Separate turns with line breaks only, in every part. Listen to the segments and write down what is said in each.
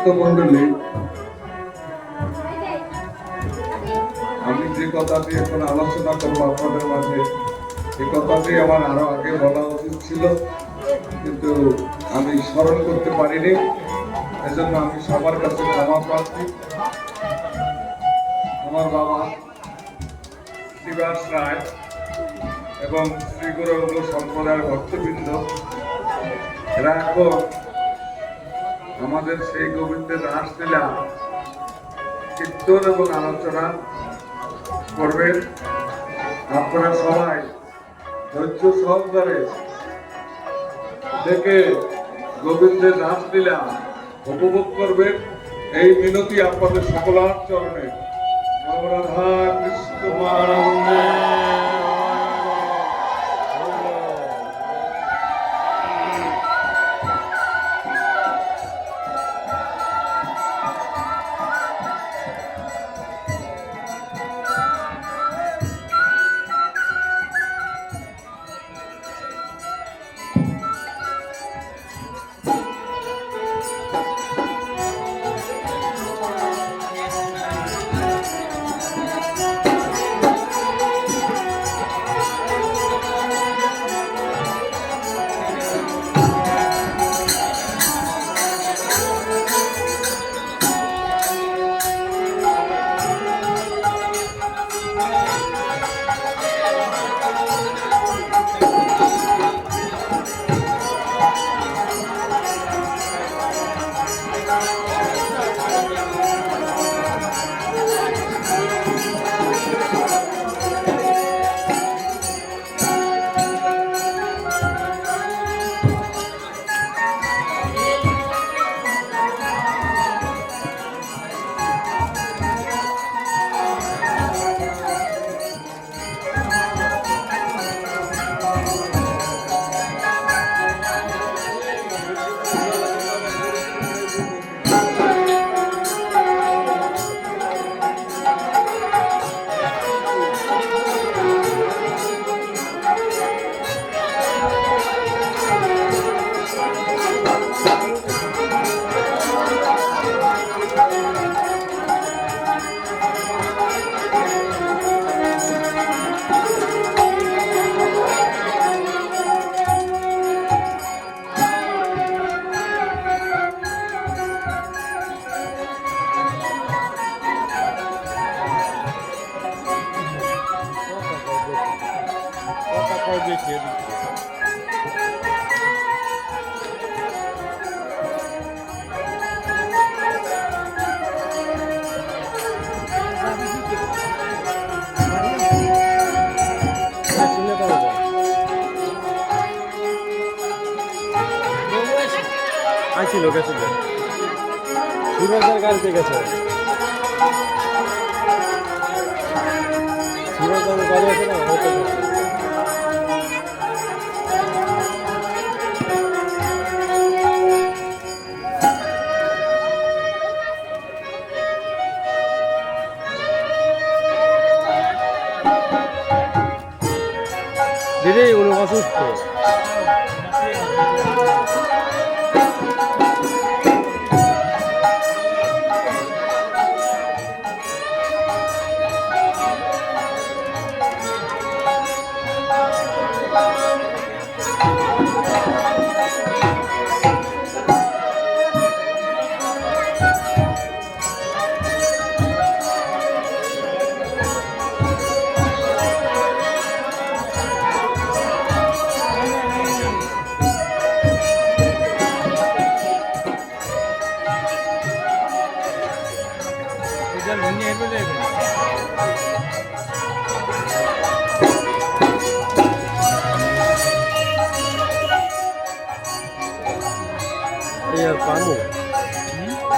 ভক্তমণ্ডলী, আমি যে কথাটি এখন আলোচনা করবো আপনাদের মাঝে, এই কথাটি আমার আরো আগে বলা উচিত ছিল, কিন্তু আমি স্মরণ করতে পারিনি। এজন্য আমি সবার কাছে ক্ষমা প্রার্থী। আমার বাবা শ্রীবাস রায় এবং শ্রী গৌরাঙ্গ সম্প্রদায়ের ভক্তবৃন্দ, এরা এখন আমাদের সেই গোবিন্দের রাসলীলা কীর্তন এবং আলোচনা করবেন। আপনারা সবাই ধৈর্য সহকারে দেখে গোবিন্দের রাসলীলা উপভোগ করবেন, এই মিনতি আপনাদের সকলার চরণে। রাধা কৃষ্ণ প্রেমানন্দে।
আইছিল গেছিল সুরজের গাড়িতে গেছে, সুরজের গাড়ি আছে না, হয়তো দিদি উনি অসুস্থ।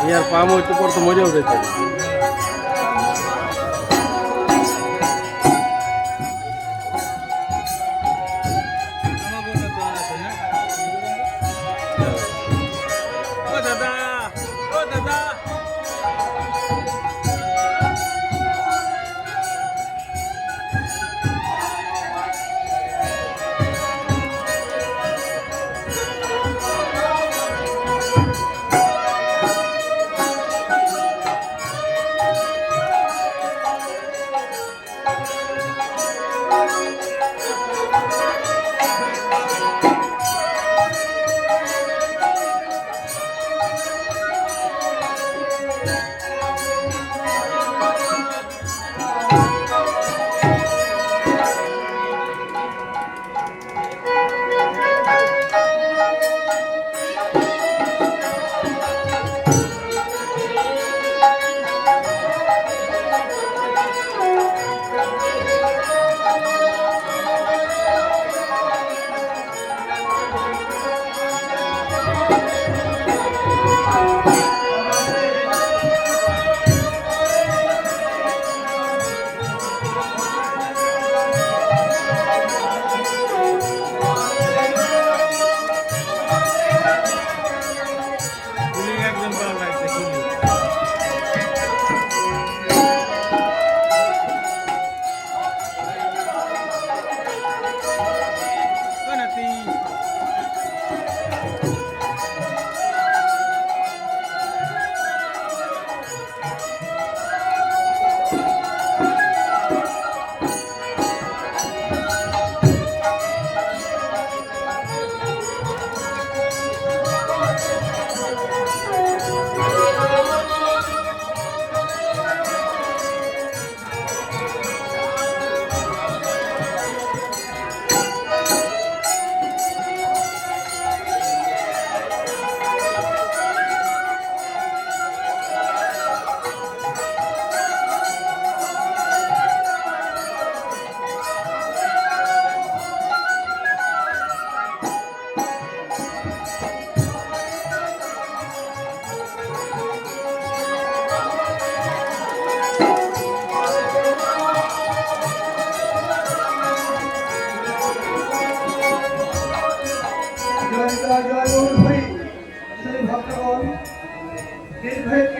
ইয়ার পাম হইতে পর তো মজা উঠেছে।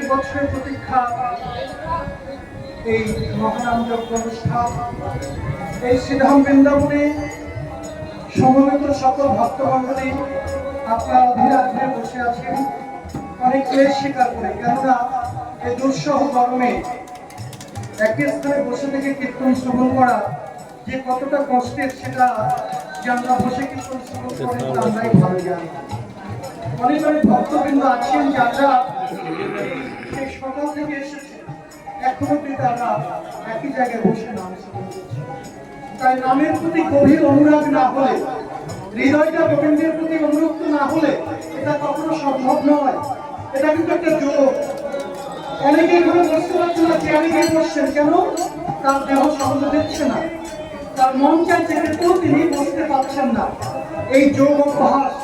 বছরের প্রতীক্ষা এই মহানাম যজ্ঞ অনুষ্ঠান, এই শ্রীধাম বৃন্দাবনে সমবেত সকল ভক্তমণ্ডলী আপনারা ধীরে ধীরে বসে আছেন অনেক ক্লেশ স্বীকার করে। কেননা এই দুঃসহ গরমে একই স্থানে বসে থেকে কীর্তন শ্রবণ করা যে কতটা কষ্টের, সেটা যে আমরা বসে কীর্তন শ্রবণ করি তা আমরাই ভালো জানি। অনেক অনেক ভক্তবৃন্দ আছেন যারা সেই সকাল থেকে এসেছে, এখনো তারা একই জায়গায় বসে নাম শ্রবণ করছে। তাই নামের প্রতি গভীর অনুরাগ না হলে, হৃদয়টা গোবিন্দের প্রতি অনুরক্ত না হলে এটা কখনো সম্ভব নয়। এটা কিন্তু একটা যোগ। অনেকে এখানে বসতে পারছে না, চেয়ারে গিয়ে বসছেন কেন? তার দেহ সহজে দিচ্ছে না, তার মন চাইছে কিন্তু তিনি বসতে পারছেন না। এই যোগ অভ্যাস,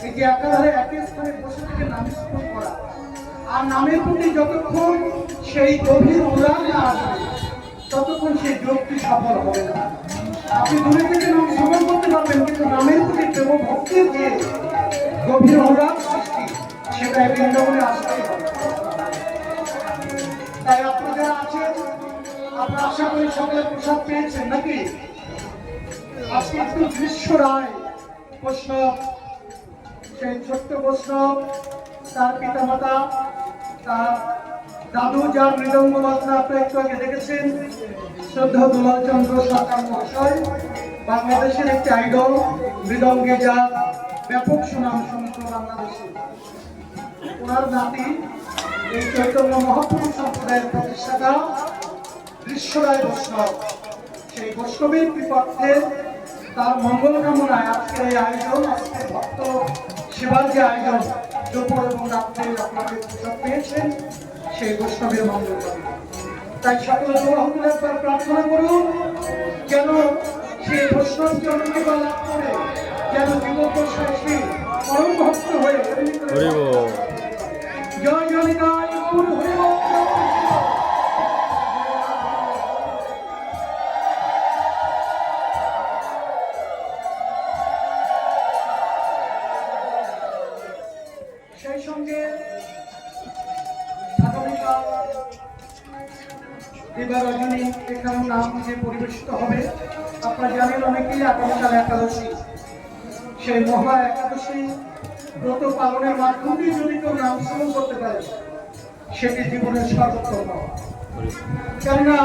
এই যে একাধারে একই স্থানে বসে থেকে নাম স্মরণ করা, আর নামের প্রতি যতক্ষণ সেই গভীর অনুরাগ না আসবে ততক্ষণ সেই যোগটি সফল হবে না। আপনি দূরে থেকে নাম শ্রবণ করতে পারবেন, কিন্তু নামের প্রতি প্রেম ভক্তির যে গভীর অনুরাগ সৃষ্টি, সেটা বৃন্দাবনে আসতেই হবে। তাই আপনারা যারা আছেন, আপনারা আশা করি সকলে প্রসাদ পেয়েছেন নাকি? আজকে একটু গ্রীষ্ম রায় বৈষ্ণব, সেই ছোট্ট বৈষ্ণব, তার পিতামাতা, তার দাদু, যার মৃদঙ্গ বাজনা আপনারা একটু আগে দেখেছেন, শ্রদ্ধা দুলাল চন্দ্র সরকার মহাশয়, বাংলাদেশের একটি আইডল, মৃদঙ্গে যার ব্যাপক সুনাম সমগ্র বাংলাদেশে। ওনার নাতি এই চৈতন্য মহাপ্রভু সম্প্রদায়ের প্রতিষ্ঠাতা দৃশ্যরায় বৈষ্ণব, সেই বৈষ্ণবের কৃপার্থে তার মঙ্গল কামনায় আজকের এই আয়োজন, আজকের ভক্ত সেবার যে আয়োজন, দুপুর এবং রাত্রে আপনাদের প্রসাদ পেয়েছেন, সেই বৈষ্ণবের মঙ্গল কামনা। তাই সকলে দোয়া একবার প্রার্থনা করুন, যেন সেই বৈষ্ণব জনকৃপা লাভ করে, যেন জীবদ্দশায় সেই পরম ভক্ত হয়ে জয় জনিতায় গুরু হরিব। সেই সঙ্গে আগামীকাল দিবারজনী এখানে নাম যে পরিবেশিত হবে, আপনারা জানেন অনেকেই আগামীকাল একাদশী, সেই মহা একাদশী ব্রত পালনের মাধ্যমে যদি কেউ নাম শ্রবণ করতে পারে সেটি জীবনের সর্বোত্তম। কেননা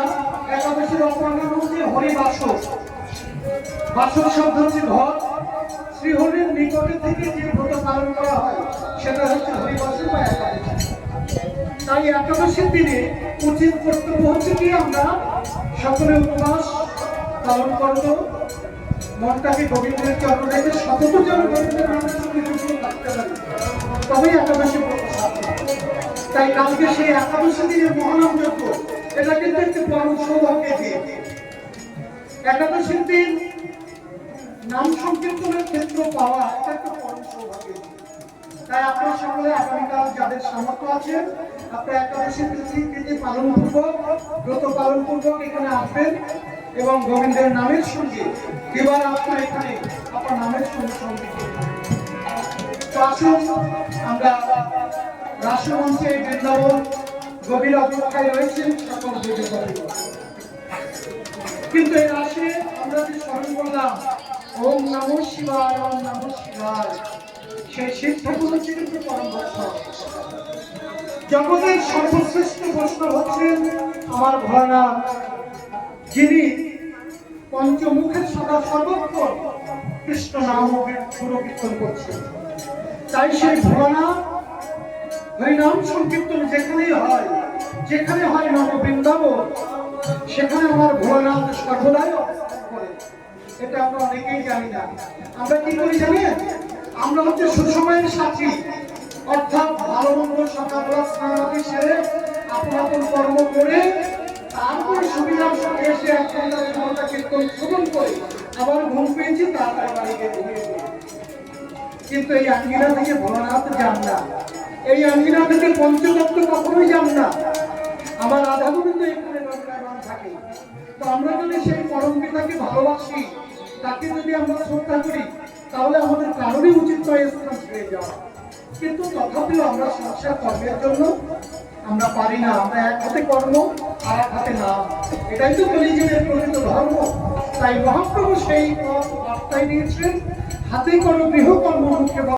একাদশীর অপর নাম হচ্ছে হরিবাসর। বাসর শব্দ হচ্ছে ঘর, শ্রীহরির নিকটে থেকে যে ব্রত পালন করা হয় সেটা হচ্ছে হরিবাসর বা একাদশী। তাই একাদশীর দিনে উচিত কর্তব্য হচ্ছে কি, আমরা সকলে উপবাস পালন করব, মনটাকে গোবিন্দের চরণ রেখে সতত যেন গোবিন্দের নামের সঙ্গে যুক্ত থাকতে পারি, তবেই একাদশী ব্রত সার্থক। তাই কালকে সেই একাদশী দিনের মহানাম যজ্ঞ, এটা কিন্তু একটি পরম সৌভাগ্যের দিন। একাদশীর দিন নাম সংকীর্তনের ক্ষেত্র পাওয়া, এটা একটা পরম সৌভাগ্যের দিন। তাই আপনারা সকলে আগামীকাল যাদের সামর্থ্য আছে, আপনারা একাদশী তিথি পালন পূর্বক, ব্রত পালন পূর্বক এখানে আসবেন এবং গোবিন্দের নামের সঙ্গে এবার আপনার এখানে আপনার নামের সঙ্গে সঙ্গীত। তো আসুন আমরা রাষ্ট্রমঞ্চে বৃন্দাবন গভীর অপেক্ষায় রয়েছেন সকল দেবী। কিন্তু এই রাশে আমরা যে স্মরণ করলাম ওম নমঃ শিবায়, ওম নমঃ শিবায়, সেই শিব ঠাকুর হচ্ছে কিন্তু পরম বৈষ্ণব। জগতের সর্বশ্রেষ্ঠ বৈষ্ণব হচ্ছেন আমার ভোলানাথ, যিনি পঞ্চমুখের সদা সর্বক্ষণ কৃষ্ণ নাম গুণকীর্তন করছেন। তাই সেই ভোলানাথ হরিনাম সংকীর্তন যেখানেই হয়, যেখানে হয় নব বৃন্দাবন, সেখানে আমার ভোলানাথ সর্বদাই অবস্থান করে। এটা আমরা অনেকেই জানি না। আমরা কি করি জানেন? আমরা হচ্ছে সুসময়ের সাথী, অর্থাৎ ভালো মন্দ সকালবেলা স্নানাদি সেরে আপন আপন কর্ম করে তারপরে সুবিধার সঙ্গে এসে এক ঘন্টা কীর্তন শ্রবণ করে আবার ঘুম পেয়েছি, তারপরে বাড়িতে ঘুমিয়ে পড়ি। কিন্তু এই আঙ্গিনা থেকে ভোলানাথ যান না, এই আঙ্গিনা থেকে পঞ্চতত্ত্ব কখনোই যান না। আমার রাধা গোবিন্দ এখানে দণ্ডায়মান থাকে। তো আমরা যদি সেই পরম পিতাকে ভালোবাসি, তাকে যদি আমরা শ্রদ্ধা করি, তাহলে আমাদের কারণই উচিত নয় স্থান ছেড়ে যাওয়া। কিন্তু তথাপিও আমরা সংসার কর্মের জন্য আমরা পারি না। আমরা এক হাতে কর্ম আর এক হাতে নাম, এটাই তো কলিযুগের প্রকৃত ধর্ম। তাই মহাপ্রভু সেই পথ বার্তায় দিয়েছেন, হাতে করো গৃহকর্ম মুখে